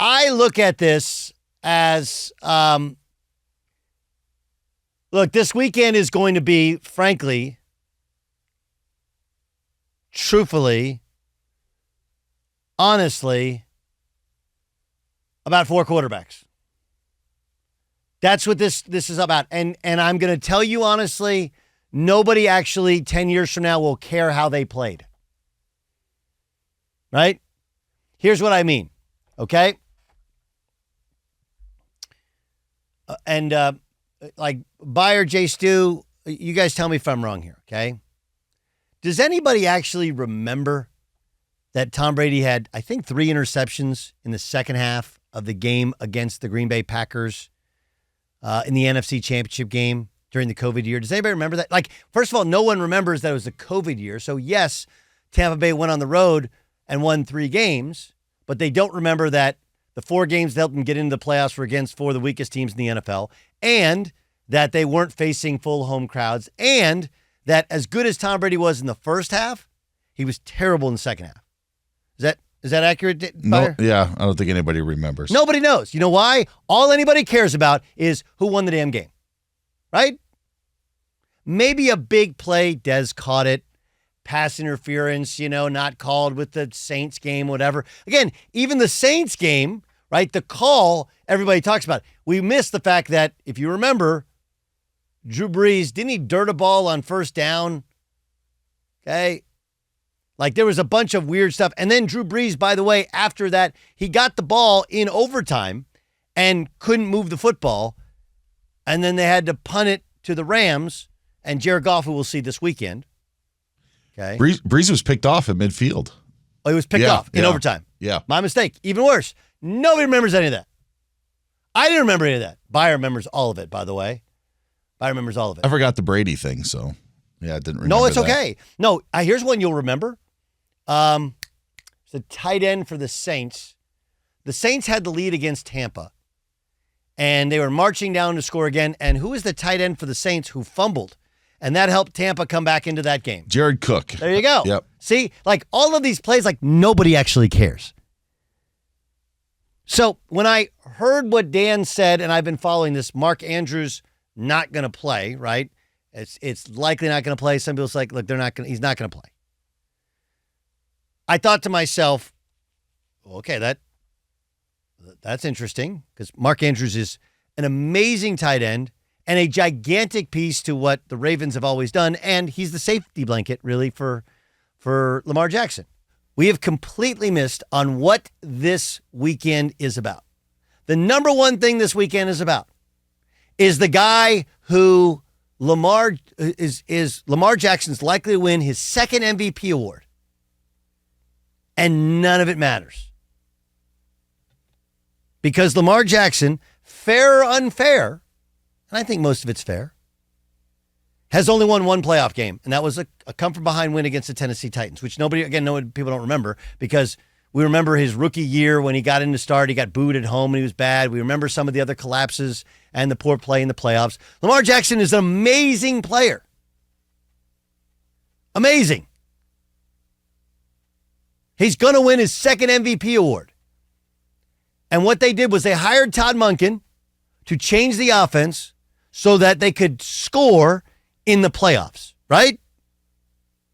I look at this as, look, this weekend is going to be, frankly, truthfully, honestly, about 4 quarterbacks. That's what this is about. And I'm going to tell you honestly, nobody actually 10 years from now will care how they played. Right? Here's what I mean. Okay? Like Buyer, J. Stu, you guys tell me if I'm wrong here, okay? Does anybody actually remember that Tom Brady had, I think, 3 interceptions in the second half of the game against the Green Bay Packers in the NFC Championship game during the COVID year? Does anybody remember that? Like, first of all, no one remembers that it was a COVID year. So, yes, Tampa Bay went on the road and won 3 games, but they don't remember that the 4 games that helped them get into the playoffs were against 4 of the weakest teams in the NFL, and that they weren't facing full home crowds, and that as good as Tom Brady was in the first half, he was terrible in the second half. Is that accurate, Buyer? No, yeah, I don't think anybody remembers. Nobody knows. You know why? All anybody cares about is who won the damn game, right? Maybe a big play, Dez caught it, pass interference, not called with the Saints game, whatever. Again, even the Saints game, right, the call, everybody talks about. We missed the fact that, if you remember, Drew Brees, didn't he dirt a ball on first down? Okay. Like, there was a bunch of weird stuff. And then Drew Brees, by the way, after that, he got the ball in overtime and couldn't move the football. And then they had to punt it to the Rams and Jared Goff, who we'll see this weekend. Okay. Brees was picked off at midfield. Oh, he was picked off in overtime. Yeah. My mistake. Even worse. Nobody remembers any of that. I didn't remember any of that. Buyer remembers all of it, by the way. Buyer remembers all of it. I forgot the Brady thing, so yeah, I didn't remember. No, it's that. okay. No, here's one you'll remember. It's a tight end for the Saints. The Saints had the lead against Tampa, and they were marching down to score again. And who is the tight end for the Saints who fumbled? And that helped Tampa come back into that game. Jared Cook. There you go. Yep. See, like all of these plays, like nobody actually cares. So when I heard what Dan said, and I've been following this, Mark Andrews not going to play, right? It's likely not going to play. Some people's like, look, he's not going to play. I thought to myself, okay, that's interesting, because Mark Andrews is an amazing tight end and a gigantic piece to what the Ravens have always done, and he's the safety blanket, really, for Lamar Jackson. We have completely missed on what this weekend is about. The number one thing this weekend is about is the guy who Lamar Jackson's likely to win his 2nd MVP award. And none of it matters. Because Lamar Jackson, fair or unfair, and I think most of it's fair, has only won 1 playoff game, and that was a come-from-behind win against the Tennessee Titans, which people don't remember, because we remember his rookie year when he got in to start, he got booed at home and he was bad. We remember some of the other collapses and the poor play in the playoffs. Lamar Jackson is an amazing player. Amazing. He's going to win his 2nd MVP award. And what they did was they hired Todd Monken to change the offense so that they could score in the playoffs, right?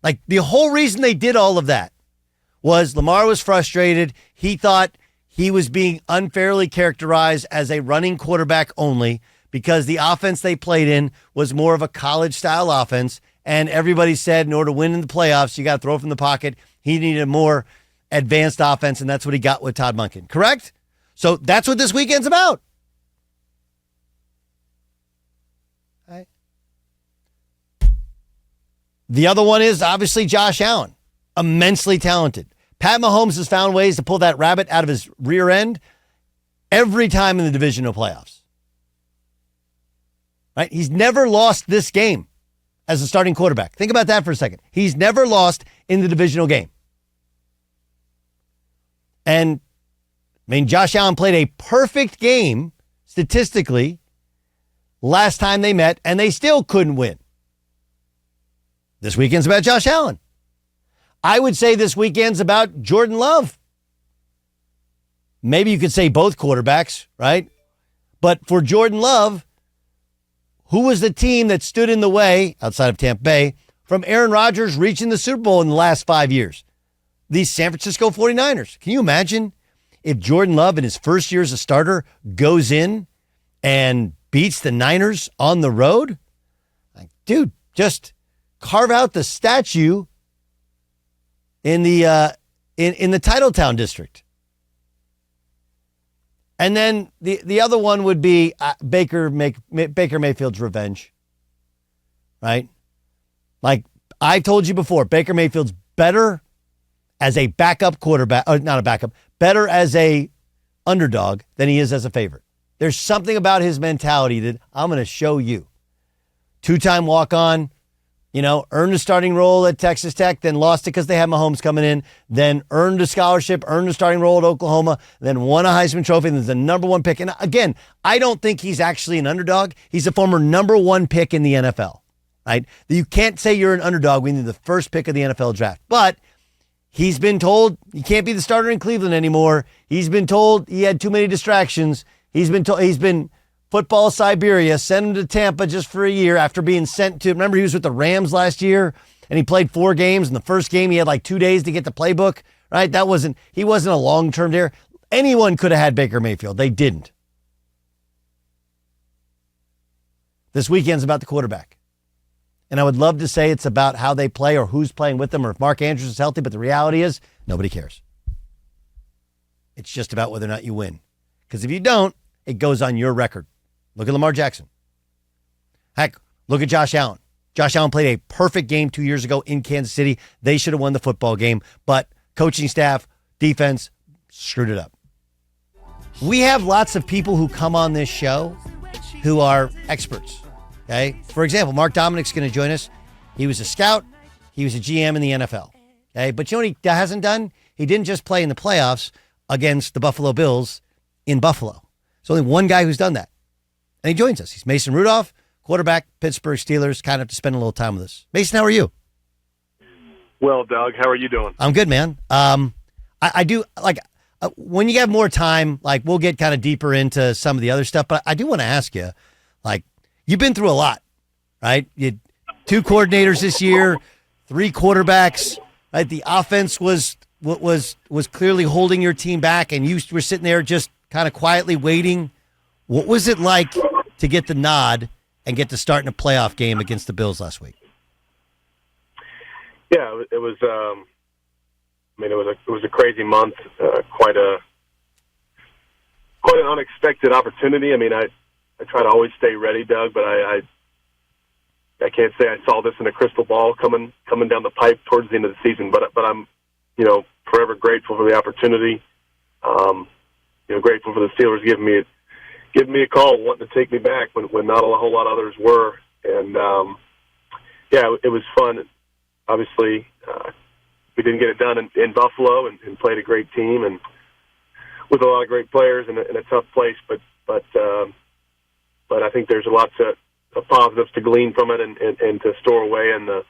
Like, the whole reason they did all of that was Lamar was frustrated. He thought he was being unfairly characterized as a running quarterback only because the offense they played in was more of a college-style offense, and everybody said in order to win in the playoffs, you got to throw from the pocket. He needed a more advanced offense, and that's what he got with Todd Monken. Correct? So that's what this weekend's about. All right. The other one is obviously Josh Allen, immensely talented. Pat Mahomes has found ways to pull that rabbit out of his rear end every time in the divisional playoffs. Right? He's never lost this game as a starting quarterback. Think about that for a second. He's never lost in the divisional game. And, I mean, Josh Allen played a perfect game, statistically, last time they met, and they still couldn't win. This weekend's about Josh Allen. I would say this weekend's about Jordan Love. Maybe you could say both quarterbacks, right? But for Jordan Love, who was the team that stood in the way, outside of Tampa Bay, from Aaron Rodgers reaching the Super Bowl in the last 5 years? The San Francisco 49ers. Can you imagine if Jordan Love in his first year as a starter goes in and beats the Niners on the road? Like, dude, just carve out the statue in the in the Titletown district. And then the other one would be Baker Mayfield's revenge, right? Like I told you before, Baker Mayfield's better as a backup quarterback, or not a backup, better as a underdog than he is as a favorite. There's something about his mentality that I'm going to show you. 2-time walk-on, earned a starting role at Texas Tech, then lost it because they had Mahomes coming in, then earned a scholarship, earned a starting role at Oklahoma, then won a Heisman Trophy, and is the number one pick. And again, I don't think he's actually an underdog. He's a former number one pick in the NFL, right? You can't say you're an underdog when you're the first pick of the NFL draft. But he's been told he can't be the starter in Cleveland anymore. He's been told he had too many distractions. He's been football Siberia, sent him to Tampa just for a year after being sent to, remember he was with the Rams last year and he played 4 games. In the first game, he had like 2 days to get the playbook, right? He wasn't a long-term there. Anyone could have had Baker Mayfield. They didn't. This weekend's about the quarterback. And I would love to say it's about how they play or who's playing with them or if Mark Andrews is healthy, but the reality is nobody cares. It's just about whether or not you win. Because if you don't, it goes on your record. Look at Lamar Jackson. Heck, look at Josh Allen. Josh Allen played a perfect game 2 years ago in Kansas City. They should have won the football game, but coaching staff, defense, screwed it up. We have lots of people who come on this show who are experts. Okay. For example, Mark Dominic's going to join us. He was a scout. He was a GM in the NFL. Okay. But you know what he hasn't done? He didn't just play in the playoffs against the Buffalo Bills in Buffalo. There's only one guy who's done that. And he joins us. He's Mason Rudolph, quarterback, Pittsburgh Steelers. Kind of have to spend a little time with us. Mason, how are you? Well, Doug, how are you doing? I'm good, man. I do like when you have more time, like we'll get kind of deeper into some of the other stuff, but I do want to ask you, like, you've been through a lot, right? You had 2 coordinators this year, 3 quarterbacks, right? The offense was clearly holding your team back, and you were sitting there just kind of quietly waiting. What was it like to get the nod and get to start in a playoff game against the Bills last week? Yeah, it was. It was a crazy month. Quite an unexpected opportunity. I mean, I try to always stay ready, Doug, but I can't say I saw this in a crystal ball coming down the pipe towards the end of the season. But I'm, forever grateful for the opportunity. Grateful for the Steelers giving me a call, wanting to take me back when not a whole lot of others were. And it was fun. Obviously, we didn't get it done in Buffalo and played a great team and with a lot of great players in a tough place. But I think there's lots of positives to glean from it and to store away in the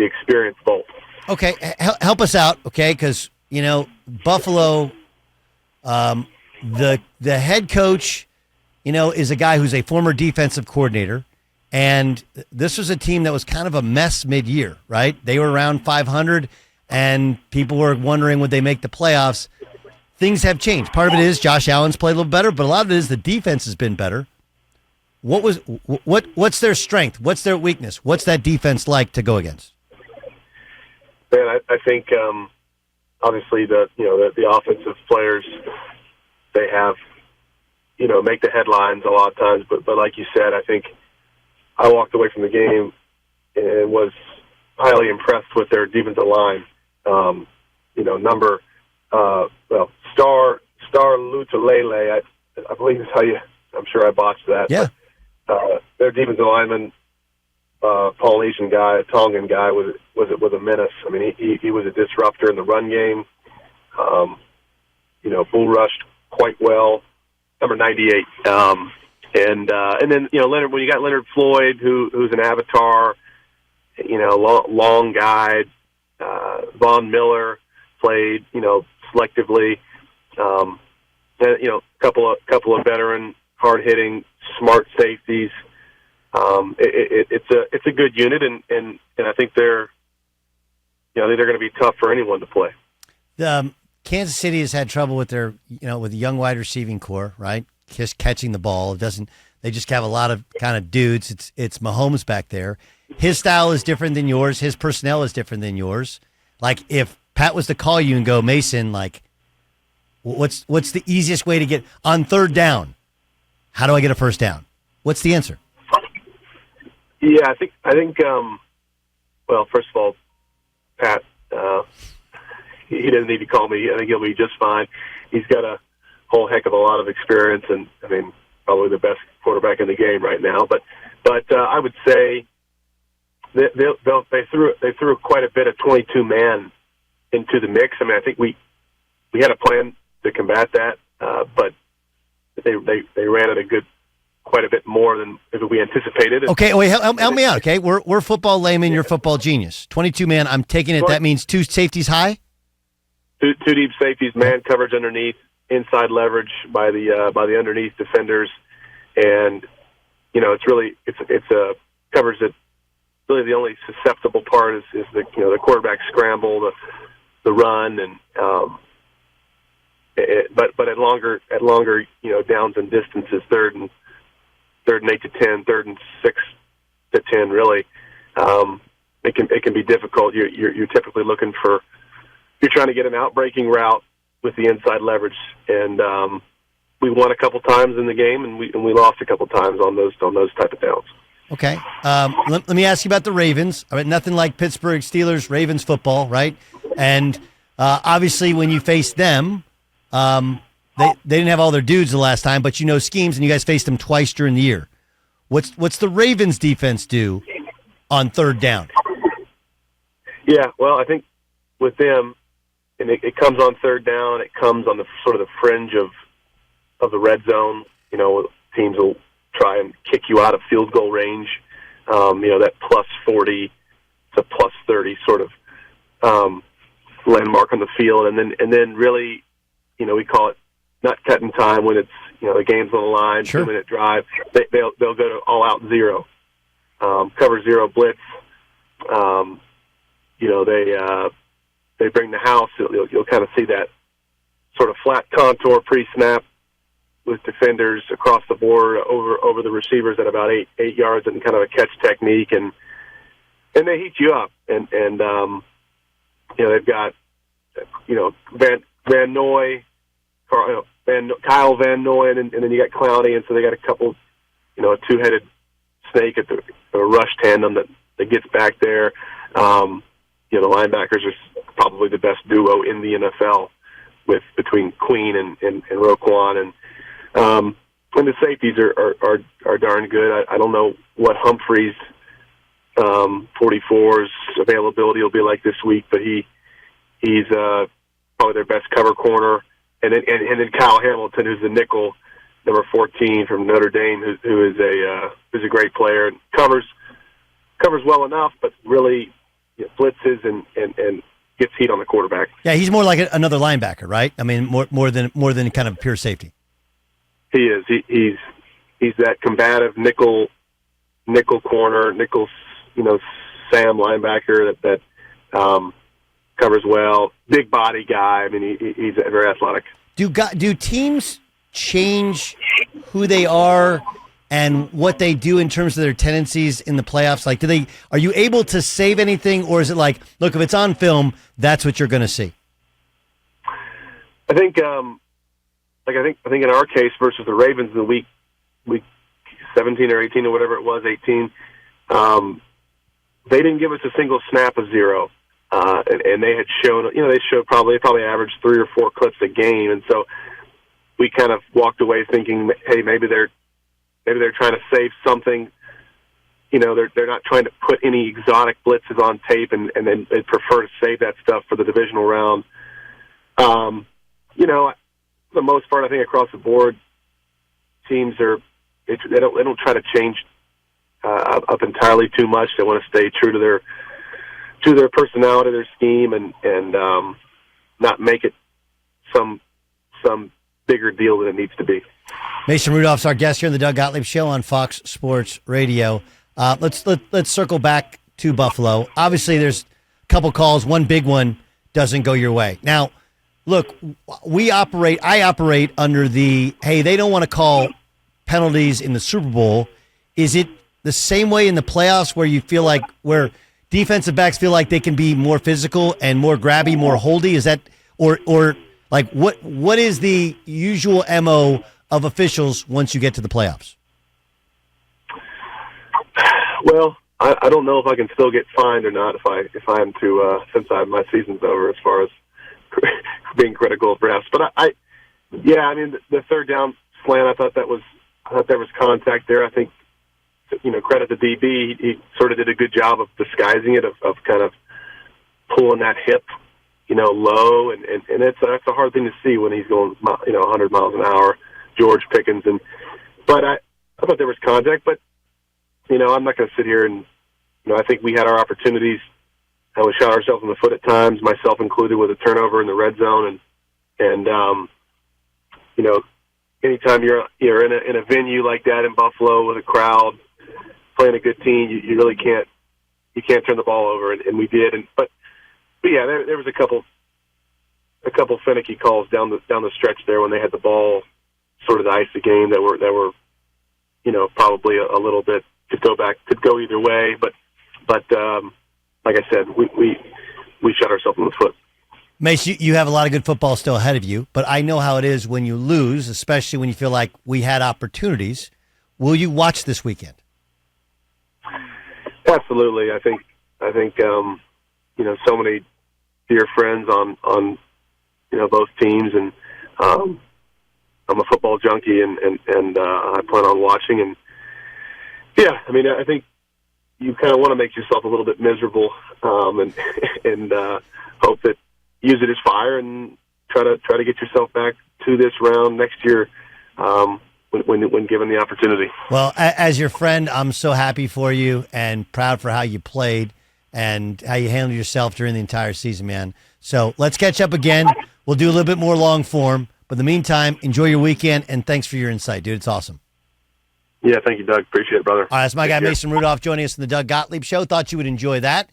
experience both. Okay, help us out, okay? Because Buffalo, the head coach, is a guy who's a former defensive coordinator. And this was a team that was kind of a mess mid-year, right? They were around 500, and people were wondering would they make the playoffs. Things have changed. Part of it is Josh Allen's played a little better, but a lot of it is the defense has been better. What's their strength? What's their weakness? What's that defense like to go against? Man, I think obviously the offensive players they have make the headlines a lot of times, but like you said, I think I walked away from the game and was highly impressed with their defensive line. Star Lutulele, I believe is how I'm sure I botched that. Yeah. But, their defensive lineman, Polynesian guy, a Tongan guy, was a menace. I mean, he was a disruptor in the run game. Bull rushed quite well. Number 98. And then Leonard, when you got Leonard Floyd, who's an avatar, long guy. Von Miller played selectively. couple of veteran, hard hitting, smart safeties. It's a good unit, and I think they're going to be tough for anyone to play. Kansas City has had trouble with their with the young wide receiving core, right? Just catching the ball. They just have a lot of kind of dudes. It's Mahomes back there. His style is different than yours. His personnel is different than yours. Like if Pat was to call you and go, Mason, like what's the easiest way to get on third down? How do I get a first down? What's the answer? Yeah, I think. Well, first of all, Pat, he doesn't need to call me. I think he'll be just fine. He's got a whole heck of a lot of experience, and I mean, probably the best quarterback in the game right now. But I would say they threw quite a bit of 22-man into the mix. I mean, I think we had a plan to combat that, but they ran it quite a bit more than we anticipated. Okay, wait, help me out. Okay, we're football laymen. You're football genius. 22-man. I'm taking it. That means two safeties high. Two deep safeties, man coverage underneath, inside leverage by the underneath defenders, and it's a coverage that really the only susceptible part is the quarterback scramble, the run, and but at longer downs and distances, third and 8 to 10, third and 6 to 10, really, it can be difficult. You're typically looking for. You're trying to get an out-breaking route with the inside leverage, and we won a couple times in the game, and we lost a couple times on those type of downs. Okay, let me ask you about the Ravens. I mean, nothing like Pittsburgh Steelers Ravens football, right? And obviously, when you face them, they didn't have all their dudes the last time, but schemes, and you guys faced them twice during the year. What's the Ravens defense do on third down? Yeah, well, I think with them. And it comes on third down. It comes on the sort of the fringe of the red zone. Teams will try and kick you out of field goal range. That plus 40 to plus 30 sort of landmark on the field, and then really, we call it not cutting time when it's the game's on the line. Sure. 2-minute drive. They'll go to all out zero, cover zero blitz. They bring the house. You'll kind of see that sort of flat contour pre-snap with defenders across the board over the receivers at about 8 yards, and kind of a catch technique, and they heat you up. And they've got Van Noy, Kyle Van Noy, and then you got Clowney, and so they got a couple, a two-headed snake at the rush tandem that gets back there. The linebackers are probably the best duo in the NFL between Queen and Roquan, and the safeties are darn good. I don't know what Humphrey's 44's availability will be like this week, but he's probably their best cover corner, and then Kyle Hamilton, who's the nickel, number 14 from Notre Dame, who's a great player and covers well enough, but really blitzes and gets heat on the quarterback. Yeah, he's more like another linebacker, right? I mean, more than kind of pure safety. He is. He's that combative nickel corner, nickel, Sam linebacker that covers well. Big body guy. I mean, he's very athletic. Do teams change who they are and what they do in terms of their tendencies in the playoffs? Like, are you able to save anything, or is it like, look, if it's on film, that's what you're going to see? I think, I think in our case versus the Ravens in the week 17 or 18 or whatever it was, 18, they didn't give us a single snap of zero, and they had shown, they probably averaged 3 or 4 clips a game, and so we kind of walked away thinking, hey, maybe they're trying to save something. They're not trying to put any exotic blitzes on tape, and then they prefer to save that stuff for the divisional round. For the most part, I think across the board, teams they don't try to change up entirely too much. They want to stay true to their personality, their scheme, and not make it some bigger deal than it needs to be. Mason Rudolph's our guest here on the Doug Gottlieb Show on Fox Sports Radio. Let's circle back to Buffalo. Obviously, there's a couple calls. One big one doesn't go your way. Now, look, I operate under the, hey, they don't want to call penalties in the Super Bowl. Is it the same way in the playoffs where you feel like where defensive backs feel like they can be more physical and more grabby, more holdy? Is that or like what is the usual MO of officials once you get to the playoffs? Well, I don't know if I can still get fined or not if I am to since my season's over as far as being critical of refs. But I mean the third down slant, I thought there was contact there. I think, credit to DB, he sort of did a good job of disguising it, of kind of pulling that hip, low, and that's a hard thing to see when he's going 100 miles an hour, George Pickens, but I thought there was contact, but I'm not going to sit here and I think we had our opportunities. We shot ourselves in the foot at times, myself included, with a turnover in the red zone, and anytime you're in a venue like that in Buffalo with a crowd playing a good team, you really can't turn the ball over, and we did. But yeah, there was a couple finicky calls down the stretch there when they had the ball sort of to ice the game that were probably a little bit could go either way. But like I said, we shot ourselves in the foot. Mace, you have a lot of good football still ahead of you, but I know how it is when you lose, especially when you feel like we had opportunities. Will you watch this weekend? Absolutely. I think so many dear friends on both teams, and I'm a football junkie, and I plan on watching. And yeah, I mean, I think you kind of want to make yourself a little bit miserable, and hope that use it as fire and try to get yourself back to this round next year when given the opportunity. Well, as your friend, I'm so happy for you and proud for how you played and how you handled yourself during the entire season, man. So let's catch up again. We'll do a little bit more long form. But in the meantime, enjoy your weekend, and thanks for your insight, dude. It's awesome. Yeah, thank you, Doug. Appreciate it, brother. All right, that's my guy, Mason Rudolph, joining us in the Doug Gottlieb Show. Thought you would enjoy that.